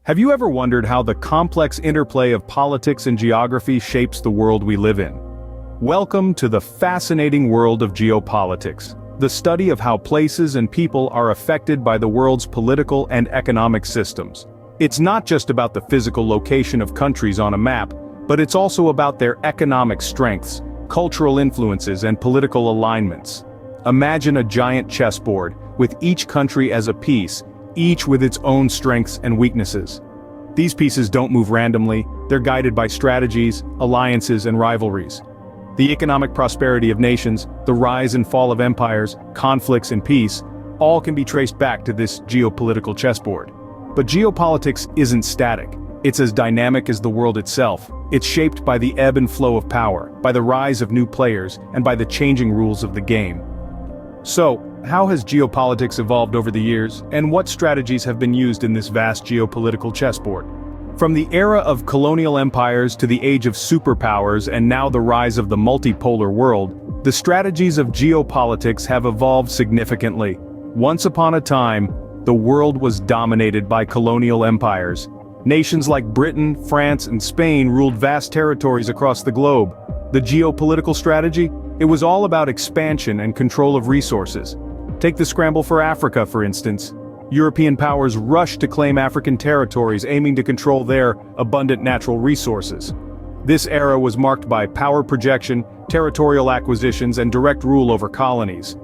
Have you ever wondered how the complex interplay of politics and geography shapes the world we live in? Welcome to the fascinating world of geopolitics, the study of how places and people are affected by the world's political and economic systems. It's not just about the physical location of countries on a map, but it's also about their economic strengths, cultural influences, and political alignments. Imagine a giant chessboard, with each country as a piece, each with its own strengths and weaknesses. These pieces don't move randomly, they're guided by strategies, alliances, and rivalries. The economic prosperity of nations, the rise and fall of empires, conflicts and peace, all can be traced back to this geopolitical chessboard. But geopolitics isn't static. It's as dynamic as the world itself. It's shaped by the ebb and flow of power, by the rise of new players, and by the changing rules of the game. So, how has geopolitics evolved over the years, and what strategies have been used in this vast geopolitical chessboard? From the era of colonial empires to the age of superpowers and now the rise of the multipolar world, the strategies of geopolitics have evolved significantly. Once upon a time, the world was dominated by colonial empires. Nations like Britain, France, and Spain ruled vast territories across the globe. The geopolitical strategy? It was all about expansion and control of resources. Take the scramble for Africa, for instance. European powers rushed to claim African territories, aiming to control their abundant natural resources. This era was marked by power projection, territorial acquisitions, and direct rule over colonies.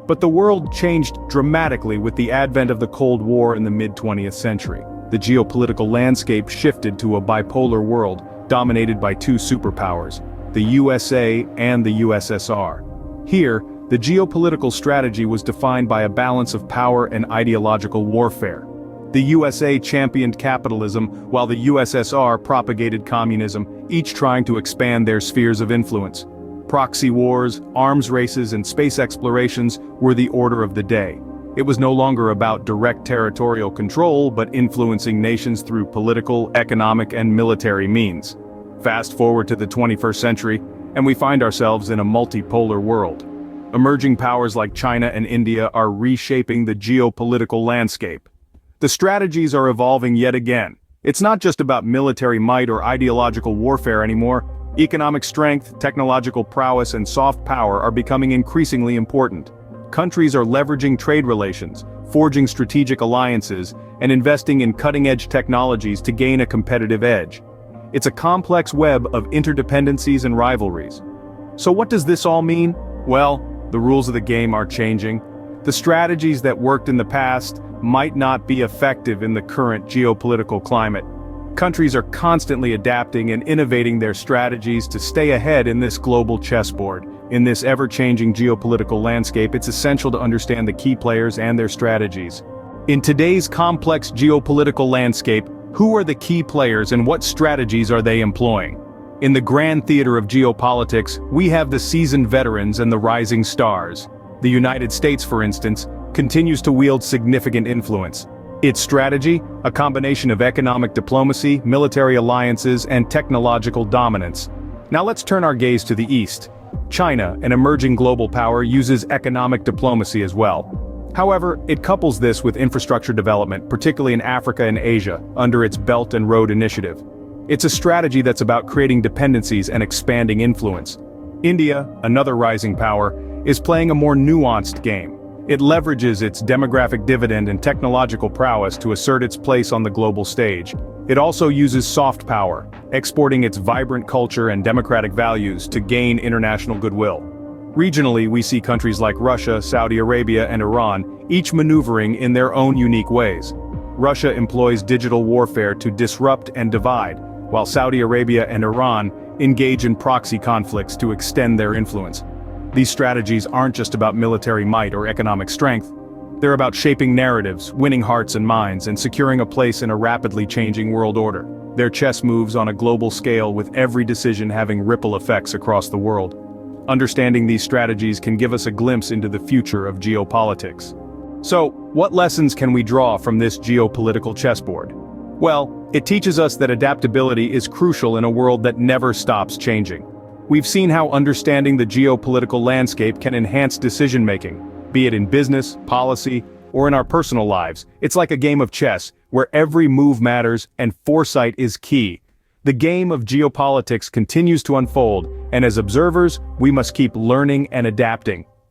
But the world changed dramatically with the advent of the Cold War in the mid-20th century. The geopolitical landscape shifted to a bipolar world, dominated by two superpowers, the USA and the USSR. Here, the geopolitical strategy was defined by a balance of power and ideological warfare. The USA championed capitalism, while the USSR propagated communism, each trying to expand their spheres of influence. Proxy wars, arms races, and space explorations were the order of the day. It was no longer about direct territorial control, but influencing nations through political, economic, and military means. Fast forward to the 21st century, and we find ourselves in a multipolar world. Emerging powers like China and India are reshaping the geopolitical landscape. The strategies are evolving yet again. It's not just about military might or ideological warfare anymore. Economic strength, technological prowess, and soft power are becoming increasingly important. Countries are leveraging trade relations, forging strategic alliances, and investing in cutting-edge technologies to gain a competitive edge. It's a complex web of interdependencies and rivalries. So what does this all mean? Well, the rules of the game are changing. The strategies that worked in the past might not be effective in the current geopolitical climate. Countries are constantly adapting and innovating their strategies to stay ahead in this global chessboard. In this ever-changing geopolitical landscape, it's essential to understand the key players and their strategies. In today's complex geopolitical landscape, who are the key players and what strategies are they employing? In the grand theater of geopolitics, we have the seasoned veterans and the rising stars. The United States, for instance, continues to wield significant influence. Its strategy, a combination of economic diplomacy, military alliances, and technological dominance. Now let's turn our gaze to the east. China, an emerging global power, uses economic diplomacy as well. However, it couples this with infrastructure development, particularly in Africa and Asia, under its Belt and Road Initiative. It's a strategy that's about creating dependencies and expanding influence. India, another rising power, is playing a more nuanced game. It leverages its demographic dividend and technological prowess to assert its place on the global stage. It also uses soft power, exporting its vibrant culture and democratic values to gain international goodwill. Regionally, we see countries like Russia, Saudi Arabia, and Iran, each maneuvering in their own unique ways. Russia employs digital warfare to disrupt and divide, while Saudi Arabia and Iran engage in proxy conflicts to extend their influence. These strategies aren't just about military might or economic strength. They're about shaping narratives, winning hearts and minds, and securing a place in a rapidly changing world order. Their chess moves on a global scale, with every decision having ripple effects across the world. Understanding these strategies can give us a glimpse into the future of geopolitics. So, what lessons can we draw from this geopolitical chessboard? Well, it teaches us that adaptability is crucial in a world that never stops changing. We've seen how understanding the geopolitical landscape can enhance decision-making, be it in business, policy, or in our personal lives. It's like a game of chess, where every move matters and foresight is key. The game of geopolitics continues to unfold, and as observers, we must keep learning and adapting.